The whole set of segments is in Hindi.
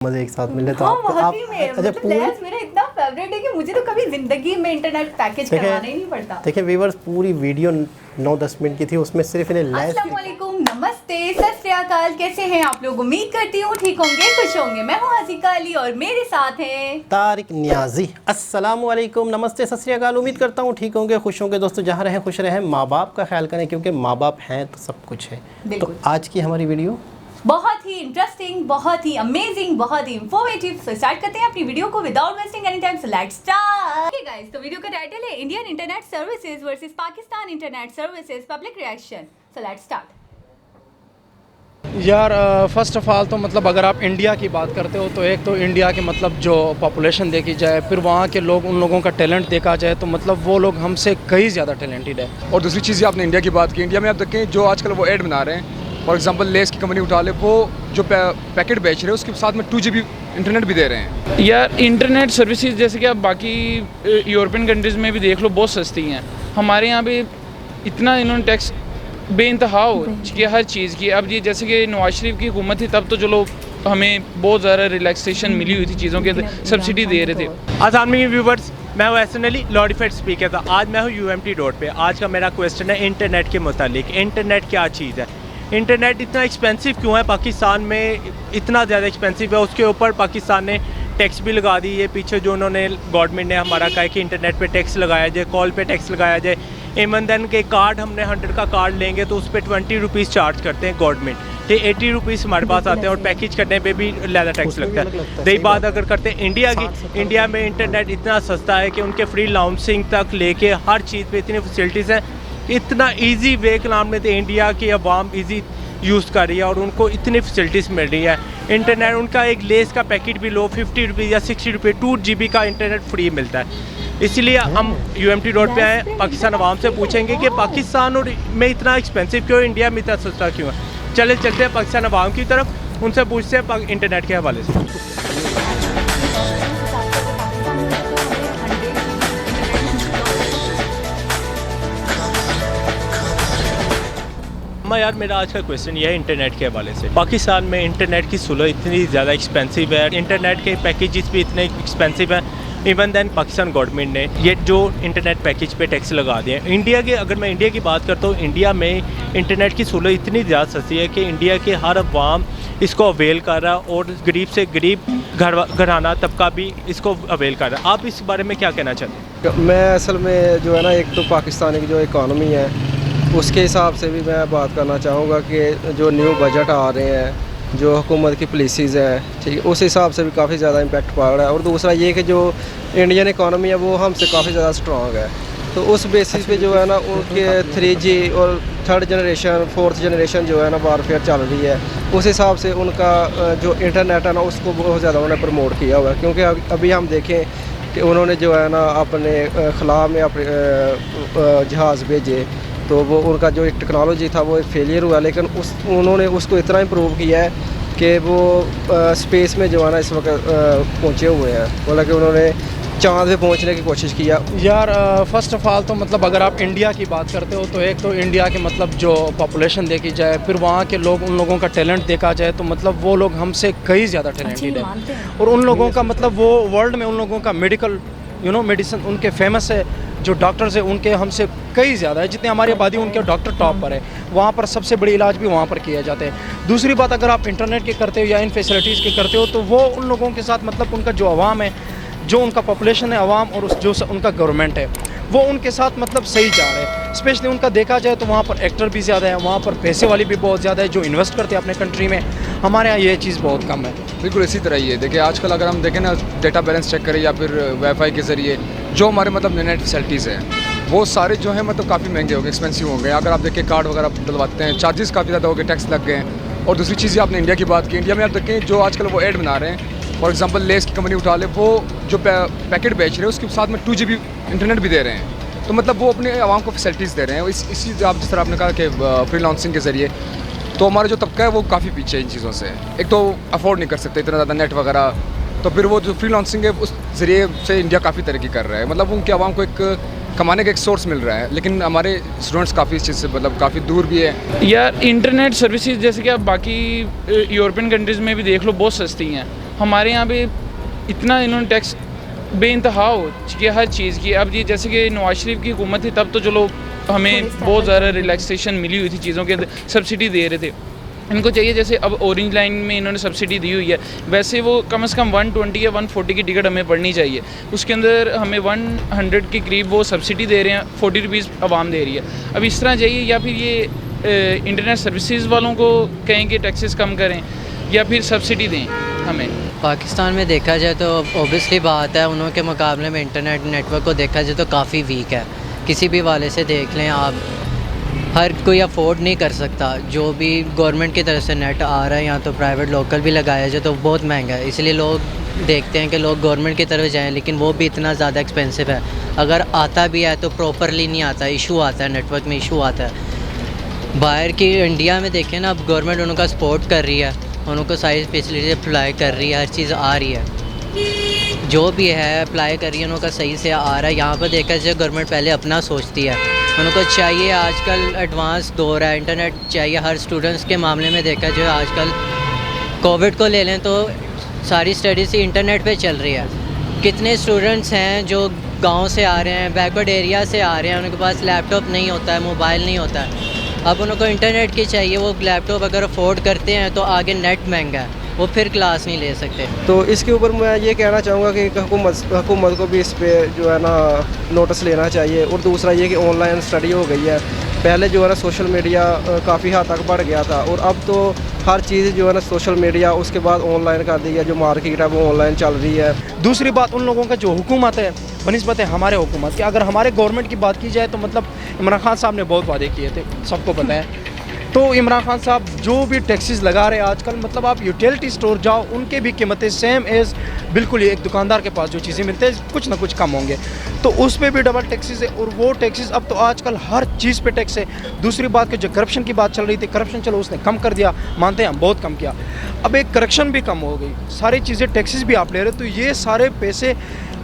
मजे एक साथ मिले तो आप अच्छा मेरा इतना फेवरेट है कि मुझे तो कभी जिंदगी में इंटरनेट पैकेज करवाना ही नहीं पड़ता। देखिए व्यूअर्स, पूरी वीडियो 9-10 मिनट की थी, उसमें सिर्फ इन्हें अस्सलाम वालेकुम, नमस्ते, सत श्री अकाल। कैसे हैं आप लोग? उम्मीद करती हूँ ठीक होंगे, खुश होंगे। मैं हूँ हसीका अली और मेरे साथ हैं तारिक नियाजी। अस्सलाम वालेकुम, नमस्ते, सत श्री अकाल। उम्मीद करता हूँ ठीक होंगे, खुश होंगे। दोस्तों जहाँ रहें खुश रहें, माँ बाप का ख्याल करें क्योंकि माँ बाप हैं तो सब कुछ है। तो आज की हमारी वीडियो बहुत ही इंटरेस्टिंग, बहुत ही अमेजिंग, बहुत ही इंफॉर्मेटिव। सो स्टार्ट करते हैं अपनी वीडियो को without wasting any time. So let's start. Okay guys, तो वीडियो का टाइटल है Indian internet services versus Pakistan internet services, public reaction. So let's start. यार फ़र्स्ट ऑफ़ ऑल तो मतलब अगर आप इंडिया की बात करते हो तो एक तो इंडिया के मतलब जो पॉपुलेशन देखी जाए, फिर वहाँ के लोग, उन लोगों का टैलेंट देखा जाए तो मतलब वो लोग हमसे कई ज़्यादा टैलेंटेड है। और दूसरी चीज़ आपने इंडिया की बात की, इंडिया में आप देखें जो आजकल वो ऐड बना रहे हैं, फॉर एग्जांपल लेस की कंपनी उठा ले, वो जो पैकेट बेच रहे हैं उसके साथ में 2 GB इंटरनेट भी दे रहे हैं। यार इंटरनेट सर्विसेज जैसे कि आप बाकी यूरोपियन कंट्रीज़ में भी देख लो बहुत सस्ती हैं। हमारे यहाँ पे इतना इन्होंने टैक्स बेइंतहा हो कि हर चीज़ की। अब ये जैसे कि नवाज शरीफ की हुकूमत थी तब तो चलो हमें बहुत ज़्यादा रिलैक्सेशन मिली हुई थी, चीज़ों के सब्सिडी दे रहे थे। अस्सलाम व्यूवर्स, मैं हूँ एसनली लॉडिफाइड स्पीकर था। आज मैं हूँ UMT डॉट पे। आज का मेरा क्वेश्चन है इंटरनेट के मुतालिक। इंटरनेट क्या चीज़ है? इंटरनेट इतना एक्सपेंसिव क्यों है? पाकिस्तान में इतना ज़्यादा एक्सपेंसिव है, उसके ऊपर पाकिस्तान ने टैक्स भी लगा दी। ये पीछे जो उन्होंने गवर्नमेंट ने हमारा कहा कि इंटरनेट पे टैक्स लगाया जाए, कॉल पे टैक्स लगाया जाए। इवन देन के कार्ड, हमने 100 का कार्ड लेंगे तो उस पर 20 रुपीज़ चार्ज करते हैं गवर्नमेंट, तो 80 रुपीज़ हमारे पास आते हैं और पैकेज करने पे भी ज़्यादा टैक्स लगता है। रही बात अगर करते हैं इंडिया की, इंडिया में इंटरनेट इतना सस्ता है कि उनके फ्री लाउंसिंग तक लेके हर चीज़ पे इतनी फैसिलिटीज़ हैं। इतना ईजी वे कलाम में तो इंडिया की अवाम ईजी यूज़ कर रही है और उनको इतनी फैसिलिटीज़ मिल रही है। इंटरनेट उनका एक लेस का पैकेट भी लो 50 रुपीज़ या 60 रुपये 2 GB का इंटरनेट फ्री मिलता है। इसलिए हम UMT डॉट पे आए, पाकिस्तान अवाम से पूछेंगे कि पाकिस्तान और में इतना एक्सपेंसिव क्यों, इंडिया में इतना सस्ता क्यों है। चलते हैं पाकिस्तान अवाम की तरफ, उनसे पूछते हैं इंटरनेट के हवाले से। यार मेरा आज का क्वेश्चन ये है इंटरनेट के हवाले से। पाकिस्तान में इंटरनेट की सहूलत इतनी ज़्यादा एक्सपेंसिव है, इंटरनेट के पैकेजेस भी इतने एक्सपेंसिव हैं। इवन देन पाकिस्तान गवर्नमेंट ने ये जो इंटरनेट पैकेज पे टैक्स लगा दिए। इंडिया के, अगर मैं इंडिया की बात करता हूँ, इंडिया में इंटरनेट की सहूलत इतनी ज़्यादा सस्ती है कि इंडिया के हर अवाम इसको अवेल कर रहा है और गरीब से गरीब घराना तबका भी इसको अवेल कर रहा है। आप इस बारे में क्या कहना चाहते हैं? मैं असल में जो है ना, एक तो पाकिस्तान की जो इकॉनमी है उसके हिसाब से भी मैं बात करना चाहूँगा कि जो न्यू बजट आ रहे हैं, जो हुकूमत की पॉलिसीज़ हैं, ठीक है, उस हिसाब से भी काफ़ी ज़्यादा इम्पेक्ट पड़ रहा है। और दूसरा ये कि जो इंडियन इकॉनमी है वो हमसे काफ़ी ज़्यादा स्ट्रॉन्ग है, तो उस बेसिस पे जो है ना उनके 3G और 3rd जनरेशन 4th जनरेशन जो है ना वारफेयर चल रही है, उस हिसाब से उनका जो इंटरनेट है ना उसको बहुत ज़्यादा उन्होंने प्रमोट किया हुआ है। क्योंकि अभी हम देखें कि उन्होंने जो है ना अपने खला में अपने जहाज़ भेजे, तो वो उनका जो एक टेक्नोलॉजी था वो एक फेलियर हुआ, लेकिन उन्होंने उसको इतना इम्प्रूव किया है कि वो स्पेस में जो है ना इस वक्त पहुँचे हुए हैं। बोला कि उन्होंने चाँद पे पहुँचने की कोशिश किया। यार फ़र्स्ट ऑफ़ ऑल तो मतलब अगर आप इंडिया की बात करते हो तो एक तो इंडिया के मतलब जो पॉपुलेशन देखी जाए, फिर वहाँ के लोग, उन लोगों का टैलेंट देखा जाए तो मतलब वो लोग हमसे कई ज़्यादा टैलेंटेड है। और उन लोगों का मतलब वो वर्ल्ड में उन लोगों का मेडिकल मेडिसिन उनके फेमस है, जो डॉक्टर्स हैं उनके हमसे कई ज़्यादा है। जितनी हमारी आबादी उनके डॉक्टर टॉप पर है, वहाँ पर सबसे बड़ी इलाज भी वहाँ पर किए जाते हैं। दूसरी बात, अगर आप इंटरनेट की करते हो या इन फैसिलिटीज़ की करते हो तो वो उन लोगों के साथ मतलब उनका जो आवाम है, जो उनका पॉपुलेशन है आवाम, और जो उनका गवर्नमेंट है वो उनके साथ मतलब सही जा रहे हैं। स्पेशली उनका देखा जाए तो वहाँ पर एक्टर भी ज़्यादा है, वहाँ पर पैसे वाले भी बहुत ज़्यादा है जो इन्वेस्ट करते हैं अपने कंट्री में। हमारे यहाँ ये चीज़ बहुत कम है। बिल्कुल इसी तरह ही है। देखिए आजकल अगर हम देखें ना, डेटा बैलेंस चेक करें या फिर वाईफाई के ज़रिए जो हमारे मतलब नेट फैसिलिटीज़ हैं वो सारे जो हैं मतलब काफ़ी महंगे हो गए, एक्सपेंसिव हो गए। अगर आप देखें कार्ड वगैरह डलवाते हैं, चार्जेस काफ़ी ज़्यादा हो गए, टैक्स लग गए हैं। और दूसरी चीज़ आपने इंडिया की बात की, इंडिया में आप देखें जो आजकल वो ऐड बना रहे हैं, फॉर एग्जांपल लेस की कंपनी उठा ले, वो जो पैकेट बेच रहे हैं उसके साथ में 2 GB इंटरनेट भी दे रहे हैं। तो मतलब वो अपने आवाम को फैसिलिटीज़ दे रहे हैं। इसी आप जिस तरह आपने कहा कि फ्री लाउंसिंग के ज़रिए, तो हमारा जो तबका है वो काफ़ी पीछे है इन चीज़ों से। एक तो अफोर्ड नहीं कर सकते इतना ज़्यादा नेट वगैरह, तो फिर वो जो फ्री लाउंसिंग है उस ज़रिए से इंडिया काफ़ी तरक्की कर रहा है। मतलब उनके आवाम को एक कमाने का एक सोर्स मिल रहा है, लेकिन हमारे स्टूडेंट्स काफ़ी इस चीज़ से मतलब काफ़ी दूर भी है। यार इंटरनेट सर्विसेज जैसे कि आप बाकी यूरोपियन कंट्रीज़ में भी देख लो बहुत सस्ती हैं। हमारे यहाँ पे इतना इन्होंने टैक्स बेइंतहा हो चुकी है हर चीज़ की। अब ये जैसे कि नवाज शरीफ की हुकूमत थी तब तो चलो हमें बहुत ज़्यादा रिलैक्सेशन मिली हुई थी, चीज़ों के सब्सिडी दे रहे थे। इनको चाहिए जैसे अब ऑरेंज लाइन में इन्होंने सब्सिडी दी हुई है, वैसे वो कम से कम 120 या 140 की टिकट हमें पड़नी चाहिए, उसके अंदर हमें 100 के करीब वो सब्सिडी दे रहे हैं, 40 रुपीज़ आवाम दे रही है। अब इस तरह चाहिए या फिर ये इंटरनेट सर्विसेज वालों को कहें कि टैक्सेस कम करें या फिर सब्सिडी दें हमें। पाकिस्तान में देखा जाए तो ऑब्वियसली बात है, उन्हों के मुकाबले में इंटरनेट नेटवर्क को देखा जाए तो काफ़ी वीक है। किसी भी वाले से देख लें आप, हर कोई अफोर्ड नहीं कर सकता। जो भी गवर्नमेंट की तरफ से नेट आ रहा है या तो प्राइवेट लोकल भी लगाया जाए तो बहुत महंगा है, इसलिए लोग देखते हैं कि लोग गवर्नमेंट की तरफ जाएं, लेकिन वो भी इतना ज़्यादा एक्सपेंसिव है। अगर आता भी है तो प्रॉपरली नहीं आता, इशू आता है, नेटवर्क में इशू आता है। बाहर की इंडिया में देखें ना, अब गवर्नमेंट उनका सपोर्ट कर रही है, उनको सारी फैसिलिटी अप्लाई कर रही है, हर चीज़ आ रही है, जो भी है अप्लाई कर रही है, उनका सही से आ रहा है। यहाँ पर देखा जाए गवर्नमेंट पहले अपना सोचती है, उनको चाहिए, आजकल एडवांस दौर है, इंटरनेट चाहिए हर स्टूडेंट्स के मामले में देखा जाए। आजकल कोविड को ले लें तो सारी स्टडीज़ इंटरनेट पे चल रही है। कितने स्टूडेंट्स हैं जो गांव से आ रहे हैं, बैकवर्ड एरिया से आ रहे हैं, उनके पास लैपटॉप नहीं होता है, मोबाइल नहीं होता है, अब उनको इंटरनेट की चाहिए। वो लैपटॉप अगर अफोर्ड करते हैं तो आगे नेट महंगा है, वो फिर क्लास नहीं ले सकते। तो इसके ऊपर मैं ये कहना चाहूँगा कि हुकूमत को भी इस पे जो है ना नोटिस लेना चाहिए। और दूसरा ये कि ऑनलाइन स्टडी हो गई है, पहले जो है ना सोशल मीडिया काफ़ी हद तक बढ़ गया था, और अब तो हर चीज़ जो है ना सोशल मीडिया, उसके बाद ऑनलाइन कर दी है, जो मार्केट है वो ऑनलाइन चल रही है। दूसरी बात, उन लोगों का जो हुकूमत है बनिस्बत है हमारे हुकूमत की, अगर हमारे गवर्नमेंट की बात की जाए तो मतलब इमरान खान साहब ने बहुत वादे किए थे, सबको पता है। तो इमरान खान साहब जो भी टैक्सेस लगा रहे हैं आजकल, मतलब आप यूटिलिटी स्टोर जाओ, उनके भी कीमतें सेम एज बिल्कुल ही एक दुकानदार के पास जो चीज़ें मिलते हैं कुछ ना कुछ कम होंगे, तो उस पर भी डबल टैक्सेस है। और वो टैक्सेस अब तो आजकल हर चीज़ पे टैक्स है। दूसरी बात कि जो करप्शन की बात चल रही थी, करप्शन चलो उसने कम कर दिया, मानते हैं हम, बहुत कम किया, अब एक करप्शन भी कम हो गई, सारी चीज़ें टैक्सेस भी आप ले रहे हो, तो ये सारे पैसे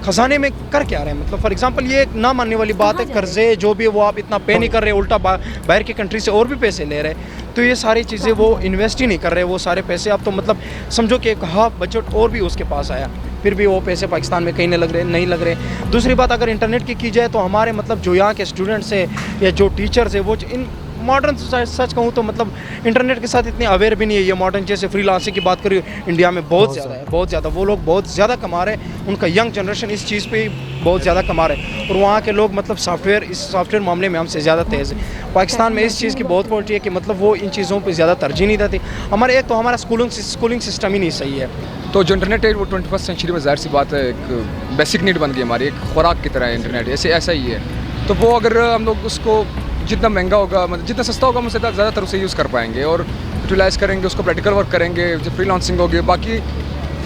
खजाने में कर क्या रहे हैं। मतलब फॉर एग्जांपल ये एक ना मानने वाली बात है, कर्जे जो भी वो आप इतना पे नहीं कर रहे, उल्टा बाहर की कंट्री से और भी पैसे ले रहे हैं, तो ये सारी चीज़ें वो इन्वेस्ट ही नहीं कर रहे वो सारे पैसे। अब तो मतलब समझो कि एक हाफ बजट और भी उसके पास आया, फिर भी वो पैसे पाकिस्तान में कहीं नहीं लग रहे। दूसरी बात अगर इंटरनेट की जाए तो हमारे मतलब जो यहाँ के स्टूडेंट्स है या जो टीचर्स है, वो इन मॉडर्न सोसाइटी, सच कहूँ तो मतलब इंटरनेट के साथ इतने अवेयर भी नहीं है। ये मॉडर्न जैसे फ्रीलांसिंग की बात करी, इंडिया में बहुत ज़्यादा है, बहुत ज़्यादा, वो लोग बहुत ज़्यादा कमा रहे हैं, उनका यंग जनरेशन इस चीज़ पे बहुत ज़्यादा कमा रहे हैं, और वहाँ के लोग मतलब इस सॉफ्टवेयर मामले में हमसे ज़्यादा तेज़ है। पाकिस्तान में इस चीज़ की बहुत पॉलिटी है कि मतलब वो इन चीज़ों पर ज़्यादा तरजीह नहीं देती। हमारे एक तो हमारा स्कूलिंग सिस्टम ही नहीं सही है। तो जो इंटरनेट है वो 21st सेंचुरी में ज़ाहिर सी बात है एक बेसिक नीड बन गई हमारी, एक खुराक की तरह है इंटरनेट, ऐसा ही है। तो वो अगर हम लोग उसको जितना महंगा होगा, मतलब जितना सस्ता होगा, हम उससे ज़्यादातर उसे यूज़ कर पाएंगे और यूटिलाइज़ करेंगे, उसको प्रैक्टिकल वर्क करेंगे, जो फ्रीलांसिंग होगी, बाकी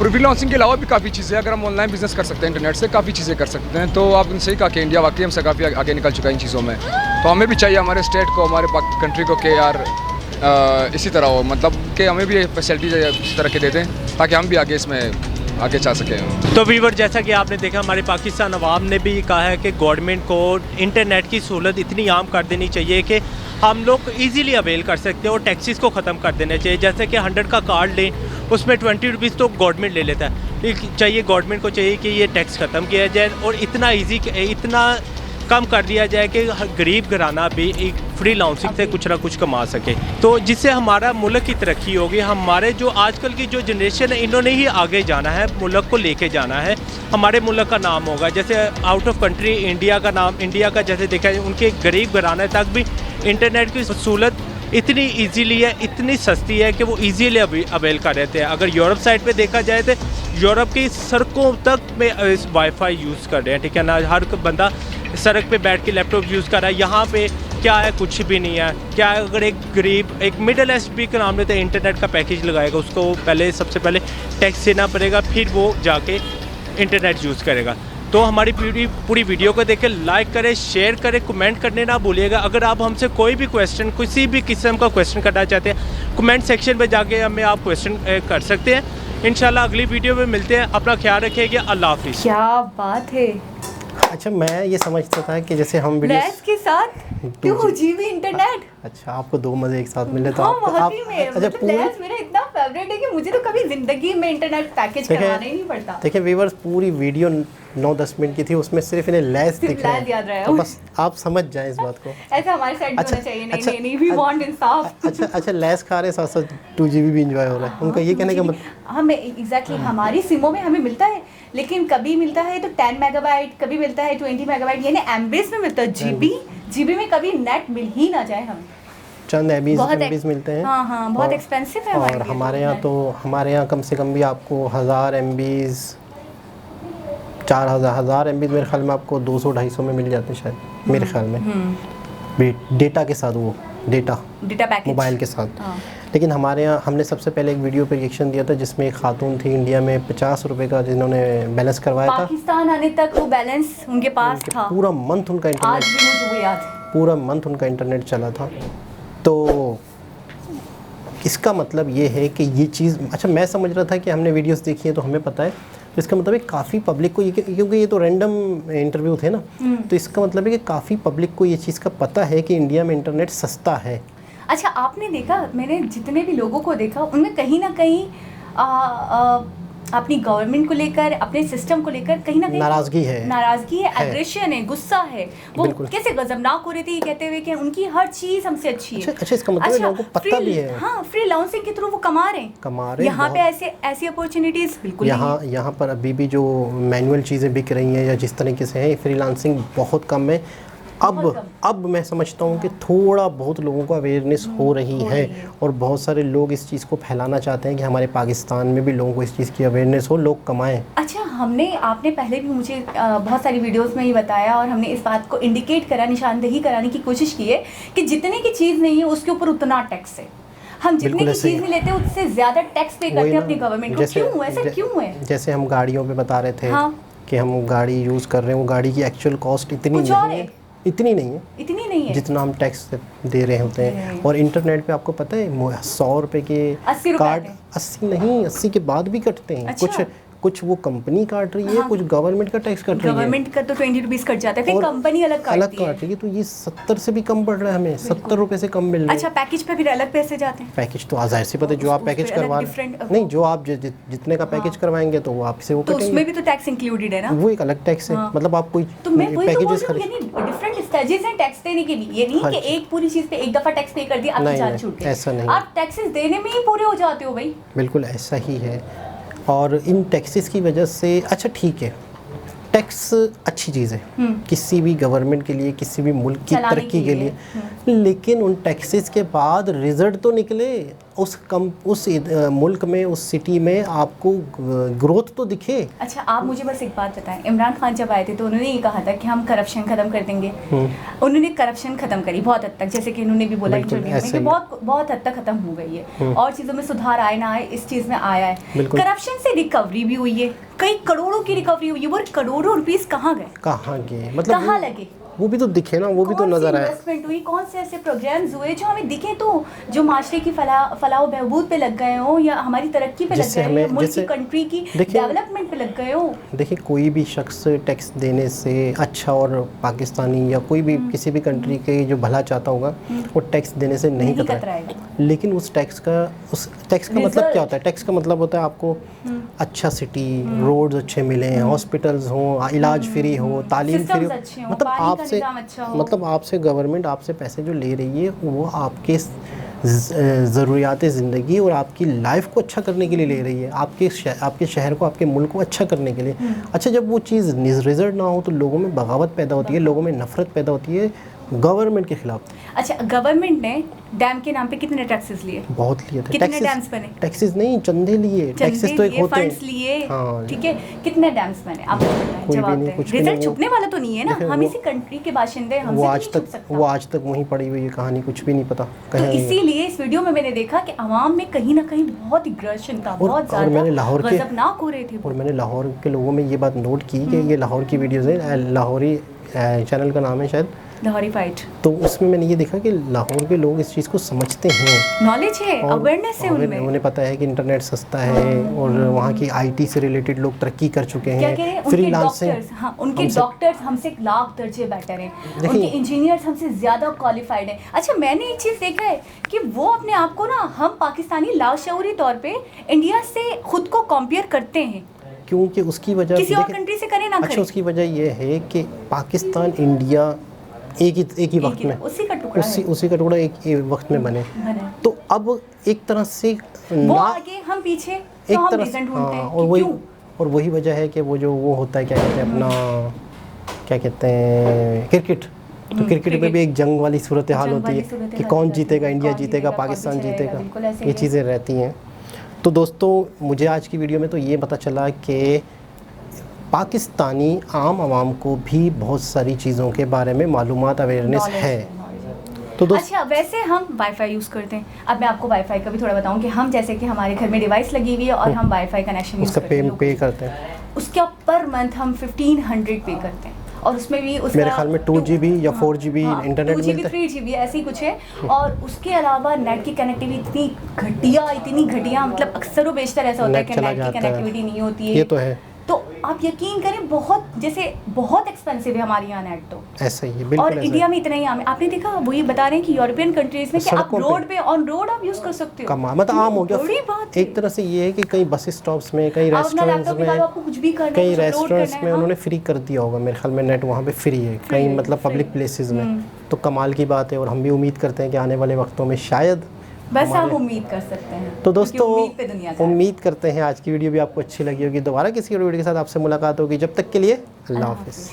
फ्रीलांसिंग के अलावा भी काफ़ी चीज़ें, अगर हम ऑनलाइन बिजनेस कर सकते हैं इंटरनेट से, काफ़ी चीज़ें कर सकते हैं। तो आप उनसे ही कहा कि इंडिया वाकई हमसे काफ़ी आगे निकल चुका है इन चीज़ों में, तो हमें भी चाहिए हमारे स्टेट को, हमारे कंट्री को कि यार इसी तरह हो, मतलब कि हमें भी फैसिलिटीज इसी तरह के दे दें ताकि हम भी आगे इसमें आगे जा सकें। तो वीवर, जैसा कि आपने देखा, हमारे पाकिस्तान अवाम ने भी कहा है कि गवर्नमेंट को इंटरनेट की सहूलत इतनी आम कर देनी चाहिए कि हम लोग इजीली अवेल कर सकते हैं और टैक्सीज को ख़त्म कर देना चाहिए। जैसे कि 100 का कार्ड लें, उसमें 20 रुपीज़ तो गवर्नमेंट ले लेता है, चाहिए गवर्नमेंट को चाहिए कि ये टैक्स ख़त्म किया जाए और इतना कम कर दिया जाए कि गरीब घराना भी एक फ्रीलांसिंग से कुछ ना कुछ कमा सके, तो जिससे हमारा मुल्क की तरक्की होगी। हमारे जो आजकल की जो जनरेशन है, इन्होंने ही आगे जाना है, मुल्क को लेके जाना है, हमारे मुल्क का नाम होगा। जैसे आउट ऑफ कंट्री इंडिया का नाम, इंडिया का जैसे देखा जाए, उनके गरीब घराने तक भी इंटरनेट की सहूलत इतनी ईजीली है, इतनी सस्ती है कि वो ईजीली अवेल कर रहते हैं। अगर यूरोप साइड पे देखा जाए तो यूरोप की सड़कों तक में वाईफाई यूज़ कर रहे हैं, ठीक है ना, हर बंदा सड़क पे बैठ के लैपटॉप यूज़ कर रहा है। यहाँ पे क्या है, कुछ भी नहीं है। क्या है, अगर एक गरीब, एक मिडिल एज भी का नाम लेते हैं, इंटरनेट का पैकेज लगाएगा, उसको पहले सबसे पहले टैक्स देना पड़ेगा, फिर वो जाके इंटरनेट यूज़ करेगा। तो हमारी पूरी वीडियो को देखें, लाइक करें, शेयर करें, कमेंट करने ना भूलिएगा। अगर आप हमसे कोई भी क्वेश्चन, किसी भी किस्म का क्वेश्चन करना चाहते हैं, कमेंट सेक्शन में जाके हमें आप क्वेश्चन कर सकते हैं। इंशाल्लाह अगली वीडियो में मिलते हैं। अपना ख्याल रखिएगा। अल्लाह हाफिज़। क्या बात है। अच्छा मैं ये समझता था कि जैसे हम वीडियो लैस के साथ 2 GB इंटरनेट। अच्छा आपको 2 मज़े एक साथ मिले तो हाँ, आप वाकई में अच्छा मतलब लैस मेरा इतना फेवरेट है कि मुझे तो कभी जिंदगी में इंटरनेट पैकेज करवाना ही नहीं पड़ता। देखिए व्यूअर्स पूरी वीडियो 9-10 मिनट की थी, उसमें सिर्फ इन्हें लैस दिख रहा लैस याद रहा है, है। तो बस आप समझ जाएं इस बात को। ऐसा हमारे साइड में अच्छा, होना चाहिए। अच्छा, नहीं वी वांट इंसाफ। अच्छा लैस खा रहे साथ साथ 2 GB भी इंजॉय हो रहा है, उनका ये कहने का मतलब हमें एग्जैक्टली हमारी सिमों में हमें मिलता है, लेकिन कभी मिलता है तो 10 मेगाबाइट, कभी मिलता है 20 मेगाबाइट, यानी एमबीज में मिलता है। जीबी में कभी नेट मिल ही ना जाए हमें। चंद एमबीज मिलते हैं। हाँ बहुत एक्सपेंसिव है और हमारे यहाँ तो हमारे यहाँ कम से कम भी आपको 1000 MBs 4000 MBs मेरे ख्याल में आपको 200-250 में मिल जाते हैं शायद, मेरे ख्याल में डेटा के साथ, वो डेटा पैकेज मोबाइल के साथ। लेकिन हमारे यहाँ हमने सबसे पहले एक वीडियो पे रिएक्शन दिया था जिसमें एक खातून थी इंडिया में 50 रुपए का जिन्होंने बैलेंस करवाया था। पाकिस्तान आने तक वो बैलेंस उनके पास था, पूरा मंथ उनका इंटरनेट, आज भी मुझे वो याद है, पूरा मंथ उनका इंटरनेट चला था। तो इसका मतलब ये है कि ये चीज़, अच्छा मैं समझ रहा था कि हमने वीडियोस देखी है तो हमें पता है, तो इसका मतलब है काफ़ी पब्लिक को ये, क्योंकि ये तो रैंडम इंटरव्यू थे ना, तो इसका मतलब है कि काफ़ी पब्लिक को ये चीज़ का पता है कि इंडिया में इंटरनेट सस्ता है। अच्छा आपने देखा, मैंने जितने भी लोगों को देखा उनमें कहीं ना कहीं अपनी गवर्नमेंट को लेकर, अपने सिस्टम को लेकर कहीं ना कहीं नाराजगी है, एग्रेशन है, गुस्सा है। वो कैसे गजबनाक हो रही थी कहते हुए कि उनकी हर चीज हमसे अच्छी है। अच्छा इसका मतलब लोगों को पता भी है। हाँ, फ्रीलांसिंग के थ्रू वो कमा रहे हैं। यहाँ पे ऐसी अपॉर्चुनिटीज बिल्कुल यहाँ पर अभी भी जो मैनुअल चीज़ें बिक रही हैं या जिस तरीके से है, फ्रीलांसिंग बहुत कम है। अब मैं समझता हूँ कि थोड़ा बहुत लोगों को अवेयरनेस हो रही है और बहुत सारे लोग इस चीज़ को फैलाना चाहते हैं कि हमारे पाकिस्तान में भी लोगों को इस चीज़ की अवेयरनेस हो, लोग कमाएं। अच्छा आपने पहले भी मुझे बहुत सारी वीडियोस में ये बताया और हमने इस बात को इंडिकेट करा, निशानदेही कराने की कोशिश की है कि जितने की चीज़ नहीं है उसके ऊपर उतना टैक्स है। हम जितने की चीज़ नहीं लेते उससे ज़्यादा टैक्स पे करते हैं अपनी गवर्नमेंट को। क्यों ऐसा क्यों है? जैसे हम गाड़ियों पे बता रहे थे कि हम गाड़ी यूज़ कर रहे हैं, वो गाड़ी की एक्चुअल कॉस्ट इतनी नहीं है जितना हम टैक्स दे रहे होते हैं। और इंटरनेट पे आपको पता है 100 रुपए के कार्ड 80 के बाद भी कटते हैं। अच्छा। कुछ वो कंपनी काट रही है, कुछ गवर्नमेंट का टैक्स कट रही है। गवर्नमेंट का तो 20 रुपीस कट जाता है, फिर कंपनी अलग काट रही है। तो ये 70 से भी कम पड़ रहा है हमें, 70 रुपए से कम मिल रहा है। अच्छा पैकेज पे फिर अलग पैसे जाते हैं? पैकेज तो जाहिर सी बात है, जो आप पैकेज करवा नहीं, जो आप जितने का पैकेज करवाएंगे तो वो आपसे वो कटेंगे। उसमें भी तो टैक्स इंक्लूडेड है ना, वो एक अलग टैक्स है। मतलब आप कोई पैकेजेस डिफरेंट स्टेजेस हैं टैक्स देने के लिए। ये नहीं कि एक पूरी चीज पे एक दफा टैक्स पे कर दिया आपकी जान छूट गई। ऐसा नहीं, आप टैक्सेस देने में ही पूरे हो जाते हो भाई। बिल्कुल ऐसा ही है। और इन टैक्सेस की वजह से, अच्छा ठीक है, टैक्स अच्छी चीज़ है किसी भी गवर्नमेंट के लिए, किसी भी मुल्क की तरक्की के लिए, लेकिन उन टैक्सेस के बाद रिजल्ट तो निकले, उस मुल्क में, उस सिटी में आपको ग्रोथ तो दिखे। अच्छा आप मुझे बस एक बात बताएं, इमरान खान जब आए थे तो उन्होंने ये कहा था कि हम करप्शन ख़त्म कर देंगे। उन्होंने करप्शन ख़त्म करी बहुत हद तक, जैसे कि उन्होंने भी बोला इंटरव्यू में कि बहुत हद तक ख़त्म हो गई है और चीज़ों में सुधार आए ना आए, इस चीज़ में आया है। करप्शन से रिकवरी भी हुई है, कई करोड़ों की रिकवरी हुई है। वो करोड़ों रुपीस कहाँ गए, मतलब कहाँ लगे, वो भी तो दिखे ना, वो भी तो नजर आए। इन्वेस्टमेंट हुई, कौन से ऐसे प्रोग्राम्स हुए जो हमें दिखे, तो जो माशरे की फलाह बहबूद पे लग गए हो, या हमारी तरक्की पे लग गए हो, या मुल्क की कंट्री की डेवलपमेंट पे लग गए हो। देखिए कोई भी शख्स टैक्स देने से अच्छा, और पाकिस्तानी या कोई भी किसी भी कंट्री के जो भला चाहता होगा वो टैक्स देने से नहीं कतराएगा। लेकिन उस टैक्स का मतलब क्या होता है? टैक्स का मतलब होता है आपको अच्छा सिटी, रोड्स अच्छे मिले, हॉस्पिटल्स हो, इलाज फ्री हो, तालीम फ्री हो। मतलब आपसे गवर्नमेंट आपसे पैसे जो ले रही है वो आपके ज़रूरियात ज़िंदगी और आपकी लाइफ को अच्छा करने के लिए ले रही है, आपके शहर को, आपके मुल्क को अच्छा करने के लिए। अच्छा जब वो चीज़ रिजल्ट ना हो तो लोगों में बगावत पैदा होती है, लोगों में नफरत पैदा होती है गवर्नमेंट के खिलाफ। अच्छा गवर्नमेंट ने डैम के नाम पे कितने टैक्सेस लिए? बहुत लिए थे। कितने डैम्स बने? टैक्सेस नहीं, चंदे लिए। टैक्सेस तो एक होते हैं, फंड्स लिए। हाँ, ठीक है, कितने डैम्स बने आपको पता है? जवाब दें। रिजल्ट छुपने वाला तो नहीं है ना, हम इसी कंट्री के बाशिंदे, हमसे वो आज तक वहीं पड़ी हुई है कहानी, कुछ भी नहीं पता। तो इसीलिए इस वीडियो में मैंने देखा कि आवाम में कहीं ना कहीं बहुत एग्रेशन था, बहुत ज़्यादा गजबनाक हो रहे थे। और मैंने लाहौर के लोगों में ये बात नोट की कि ये लाहौर की वीडियोज़ है, लाहौरी चैनल का नाम है शायद, लाहौरी फाइट। तो उसमें मैंने ये देखा कि लाहौर के लोग इस चीज़ को समझते हैं, नॉलेज है, अवेयरनेस है उनमें। उन्हें पता है कि इंटरनेट सस्ता है और वहाँ की आईटी से रिलेटेड लोग तरक्की कर चुके क्या हैं। कह रहे हैं, फ्रीलांसिंग, हाँ, उनके डॉक्टर्स हमसे लाख दर्जे बेटर हैं, उनके इंजीनियर्स हमसे ज़्यादा क्वालिफाइड हैं। अच्छा, मैंने एक चीज़ देखा है कि वो अपने आप को ना, हम पाकिस्तानी लाशऊरी तौर पे इंडिया से खुद को कंपेयर करते हैं, क्योंकि उसकी वजह किसी और कंट्री से करें ना करें। अच्छा, उसकी वजह ये है कि पाकिस्तान इंडिया एक ही वक्त में, उसी का टुकड़ा एक वक्त में बने। तो अब एक तरह से वो आगे हम पीछे, तो हम रीजन ढूंढते हैं। और वही वजह है कि वो होता है, क्या कहते हैं अपना, क्या कहते हैं, क्रिकेट। तो क्रिकेट में भी एक जंग वाली सूरत हाल होती है कि कौन जीतेगा, इंडिया जीतेगा, पाकिस्तान जीतेगा, ये चीज़ें रहती हैं। तो दोस्तों, मुझे आज की वीडियो में तो ये पता चला कि पाकिस्तानी आम आवाम को भी बहुत सारी चीज़ों के बारे में मालूमात, अवेयरनेस है। तो अच्छा, वैसे हम वाईफाई यूज़ करते हैं। अब मैं आपको वाईफाई का भी थोड़ा बताऊं कि हम जैसे कि हमारे घर में डिवाइस लगी हुई है और हम वाईफाई कनेक्शन यूज़ करते हैं, पे करते हैं, उसका पर मंथ हम 1500 पे करते हैं। और उसमें भी उसका मेरे ख्याल में 2 GB या 4 GB इंटरनेट मिलता है, 3 GB ऐसे ही कुछ है। और उसके अलावा नेट की कनेक्टिविटी इतनी घटिया, मतलब अक्सर व बेशतर ऐसा होता है कि नेट की कनेक्टिविटी नहीं होती है। ये तो है। तो आप यकीन करें, बहुत एक्सपेंसिव है हमारे यहाँ नेट, तो ऐसा ही है, बिल्कुल। और इंडिया में इतना ही आम है। आपने देखा, वो ये बता रहे हैं कि यूरोपियन कंट्रीज में कि आप रोड पे ऑन रोड आप यूज़ कर सकते हो, कमाल, मतलब आम हो गया। एक तरह से ये है कि कई बस स्टॉप्स में, कई रेस्टोरेंट्स में, कई रेस्टोरेंट्स में उन्होंने फ्री कर दिया होगा मेरे ख्याल में, नेट वहाँ पे फ्री है कई, मतलब पब्लिक प्लेसेस में। तो कमाल की बात है, और हम भी उम्मीद करते हैं कि आने वाले वक्तों में शायद, बस हम उम्मीद कर सकते हैं। तो दोस्तों, उम्मीद करते हैं आज की वीडियो भी आपको अच्छी लगी होगी। दोबारा किसी और वीडियो के साथ आपसे मुलाकात होगी। जब तक के लिए अल्लाह हाफिज़।